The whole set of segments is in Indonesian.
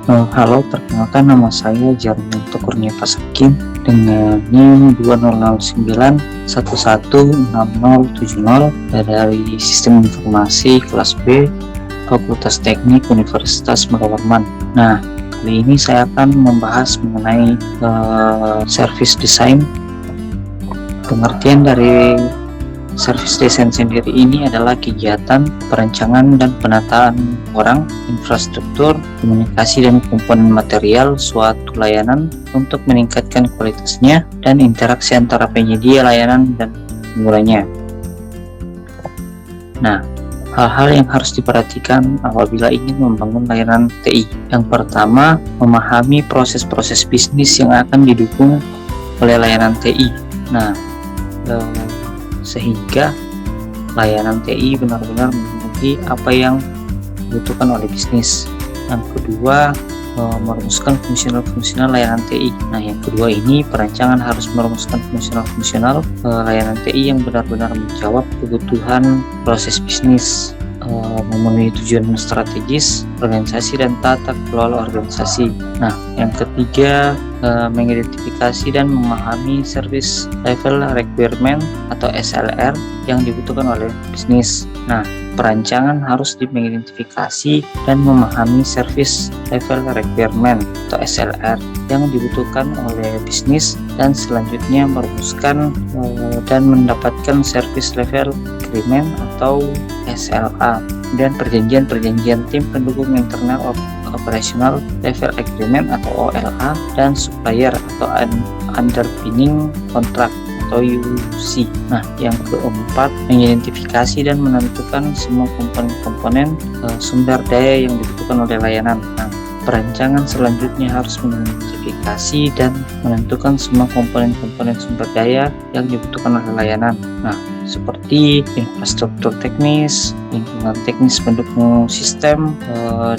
Halo, perkenalkan nama saya Jarmanto Kurnia Pasakin dengan NIM 2009116070 dari Sistem Informasi kelas B Fakultas Teknik Universitas Megawarman. Nah, kali ini saya akan membahas mengenai service design. Pengertian dari service design sendiri ini adalah kegiatan perancangan dan penataan orang, infrastruktur, komunikasi dan komponen material suatu layanan untuk meningkatkan kualitasnya dan interaksi antara penyedia layanan dan penggunanya. Nah, hal-hal yang harus diperhatikan apabila ingin membangun layanan TI. Yang pertama, memahami proses-proses bisnis yang akan didukung oleh layanan TI. Nah, sehingga layanan TI benar-benar memenuhi apa yang dibutuhkan oleh bisnis. Yang kedua, merumuskan fungsional layanan TI. Nah, yang kedua ini perancangan harus merumuskan fungsional layanan TI yang benar-benar menjawab kebutuhan proses bisnis, memenuhi tujuan strategis organisasi dan tata kelola organisasi. Nah, yang ketiga, mengidentifikasi dan memahami service level requirement atau SLR yang dibutuhkan oleh bisnis. Nah, perancangan harus mengidentifikasi dan memahami service level requirement atau SLR yang dibutuhkan oleh bisnis dan selanjutnya merumuskan dan mendapatkan service level agreement atau SLA dan perjanjian tim pendukung internal operational level agreement atau OLA dan supplier atau underpinning contract atau UC. Nah, yang keempat, mengidentifikasi dan menentukan semua komponen-komponen sumber daya yang dibutuhkan oleh layanan. Nah, perancangan selanjutnya harus mengidentifikasi dan menentukan semua komponen-komponen sumber daya yang dibutuhkan oleh layanan. Nah, seperti infrastruktur teknis, lingkungan teknis pendukung sistem,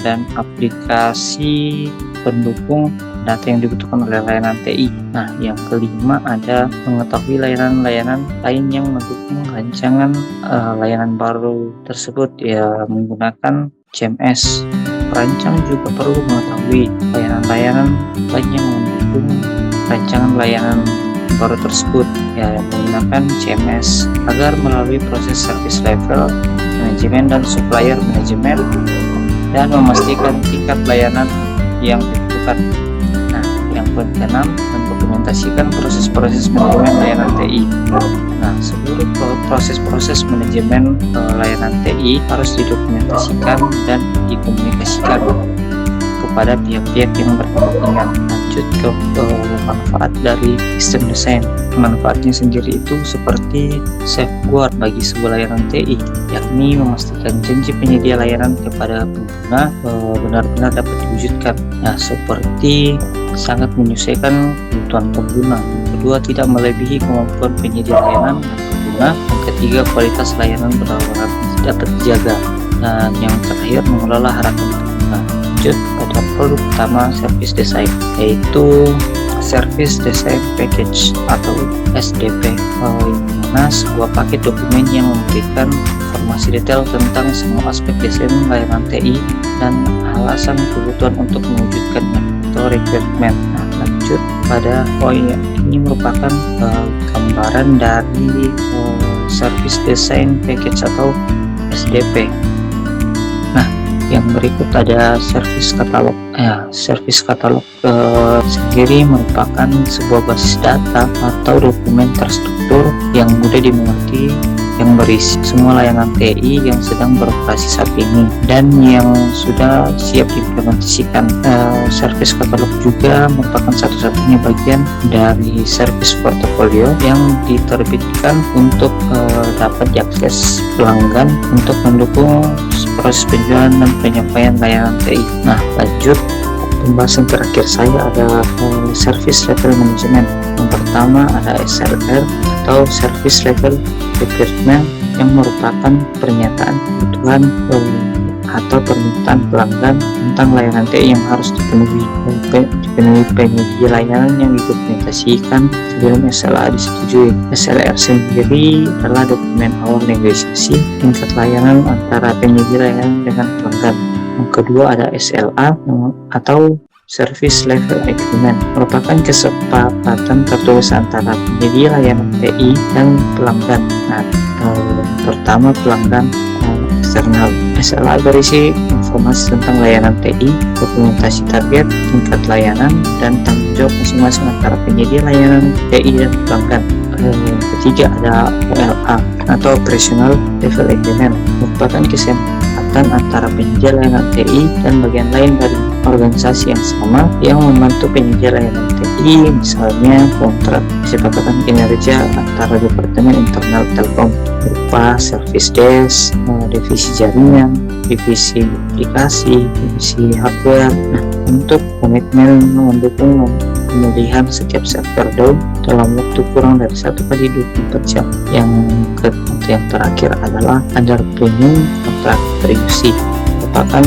dan aplikasi pendukung data yang dibutuhkan oleh layanan TI. Nah, yang kelima ada mengetahui layanan-layanan lain yang mendukung rancangan layanan baru tersebut ya menggunakan CMS. Perancang juga perlu mengetahui layanan-layanan lain yang mendukung rancangan layanan baru tersebut ya menggunakan CMS agar melalui proses service level, manajemen dan supplier manajemen dan memastikan tingkat layanan yang dibutuhkan. Nah, yang keenam, mendokumentasikan proses-proses manajemen layanan TI. Nah, seluruh proses-proses manajemen layanan TI harus didokumentasikan dan dikomunikasikan kepada pihak-pihak yang berkepentingan. Lanjut ke manfaat dari sistem desain. Manfaatnya sendiri itu seperti safeguard bagi sebuah layanan TI, yakni memastikan janji penyedia layanan kepada pengguna benar-benar dapat diwujudkan. Nah, seperti sangat menyesuaikan kebutuhan pengguna. Kedua, tidak melebihi kemampuan penyedia layanan dan pengguna. Yang ketiga, kualitas layanan benar-benar dapat dijaga. Dan yang terakhir, mengelola harapan pengguna. Lanjut pada produk utama service design, yaitu Service Design Package atau SDP, yang mana sebuah paket dokumen yang memberikan informasi detail tentang semua aspek desain layanan TI dan alasan kebutuhan untuk mewujudkannya atau requirement. Nah, lanjut pada poin ini merupakan gambaran dari Service Design Package atau SDP. Nah, yang berikut ada service katalog. Service katalog sendiri merupakan sebuah basis data atau dokumen terstruktur yang mudah dimengerti yang berisi semua layanan TI yang sedang beroperasi saat ini dan yang sudah siap diimplementasikan. Service katalog juga merupakan satu-satunya bagian dari service portfolio yang diterbitkan untuk dapat diakses pelanggan untuk mendukung proses penjualan dan penyampaian layanan TI. Nah, lanjut pembahasan terakhir saya ada service level management. Yang pertama ada SLR atau service level requirement yang merupakan pernyataan kebutuhan atau permintaan pelanggan tentang layanan TI yang harus dipenuhi penyedia layanan yang didokumentasikan sebelum SLA disetujui. SLR sendiri adalah dokumen awal negosiasi tingkat layanan antara penyedia layanan dengan pelanggan. Yang kedua ada SLA atau Service Level Agreement, merupakan kesepakatan tertulis antara penyedia layanan TI dan pelanggan. Nah, pertama pelanggan eksternal. SLA berisi informasi tentang layanan TI, dokumentasi target, tingkat layanan, dan tanggung jawab masing-masing antara penyedia layanan TI dan pelanggan. Ketiga ada OLA atau Operational Level Agreement, merupakan kesepakatan antara penyedia layanan TI dan bagian lain dari organisasi yang sama yang membantu penyedia layanan TI, misalnya kontrak kesepakatan kinerja antara Departemen Internal Telkom berupa service desk, divisi jaringan, divisi aplikasi, divisi hardware. Nah, untuk komitmen mendukung pemulihan setiap server down dalam waktu kurang dari 1x24 jam. Yang terakhir adalah underpinning kontrak PRIUC, merupakan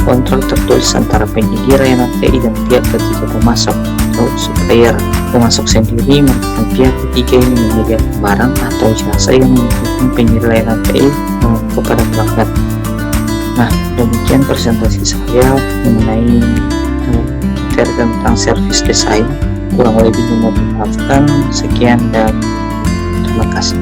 kontrak tertulis antara penyedia layanan TI dan pihak ketiga pemasok atau supplier. Pemasok sendiri merupakan pihak ketiga yang menyediakan barang atau jasa yang mendukung penyedia layanan TI kepada pelanggan. Nah, demikian presentasi saya mengenai materi tentang service design. Kurang lebihnya mohon dimaafkan. Sekian dan terima kasih.